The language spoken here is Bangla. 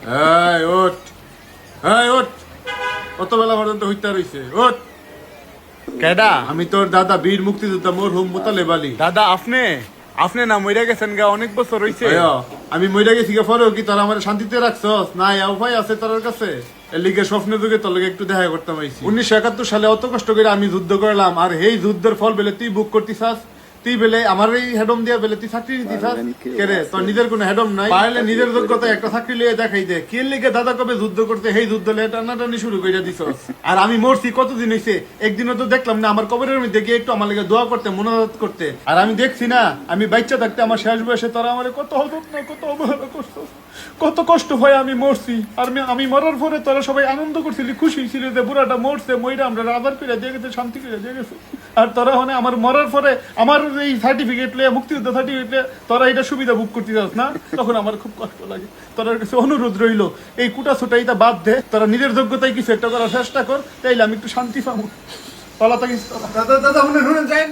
এই ওঠ, এই ওঠ, কত বেলা পর্যন্ত হইতে রইছে, ওঠ। কেডা? আমি তোর দাদা বীর মুক্তিযোদ্ধা মরহুম মোতালেব আলী। দাদা আপনি আপনি না মইরা গেছেন গা, অনেক বছর হইছে। আমি মইরা গেছি গে, পরেও কি তোরা আমার শান্তিতে রাখছস? না উপায় আছে তোর কাছে? এর লিগে স্বপ্নে যুগে তোর লগে একটু দেখা করতাম আইছি। 1971 সালে অত কষ্ট করে আমি যুদ্ধ করলাম, আর এই যুদ্ধের ফল বেলে তুই বুক করতিছাস। তুই বেলে আমার এই হেডম দিয়া বেলে তুই চাকরি দিতিছাস কেরে? তোর নিজের কোনো হেডম নাই? পারলে নিজের যোগ্যতা একটা চাকরি লিয়ে দেখাই দে। কে লিগে দাদা কবে যুদ্ধ করতে সেই যুদ্ধ লিয়ে টানাটানি শুরু করে দিছস। আর আমি মরছি কতদিন হইছে, একদিনও তো দেখলাম না আমার কবরের মধ্যে গিয়ে একটু আমার লিগে দোয়া করতে, মোনাজাত করতে। আর আমি দেখছি না, আমি বাচ্চা থাকতে আমার শেষ বয়সে তোরা আমার কত যত্ন, কত অবহেলা করছস, কত কষ্ট হয় আমি মরছি। আর আমি মরার পরে তোরা সবাই আনন্দ করছিলি, খুশি ছিল যে বুড়াটা মরছে, মইরা আমরা আবার করে দিয়ে গেছে, শান্তি করে দিয়ে গেছে। আর তোরা মানে আমার মরার পরে আমার এই সার্টিফিকেট লিয়ে, মুক্তিযুদ্ধ সার্টিফিকেট লিয়ে তোরা এটা সুবিধা বুক করতে যাস না, তখন আমার খুব কষ্ট লাগে। তোর কাছে অনুরোধ রইলো, এই কুটা ছুটাইটা বাদ দে, তোরা নিজের যোগ্যতায় কিছু একটা করার চেষ্টা কর, তাইলে আমি একটু শান্তি পাবো। পালা থাকিস তোরা। দাদা দাদা শুনেন শুনেন যাই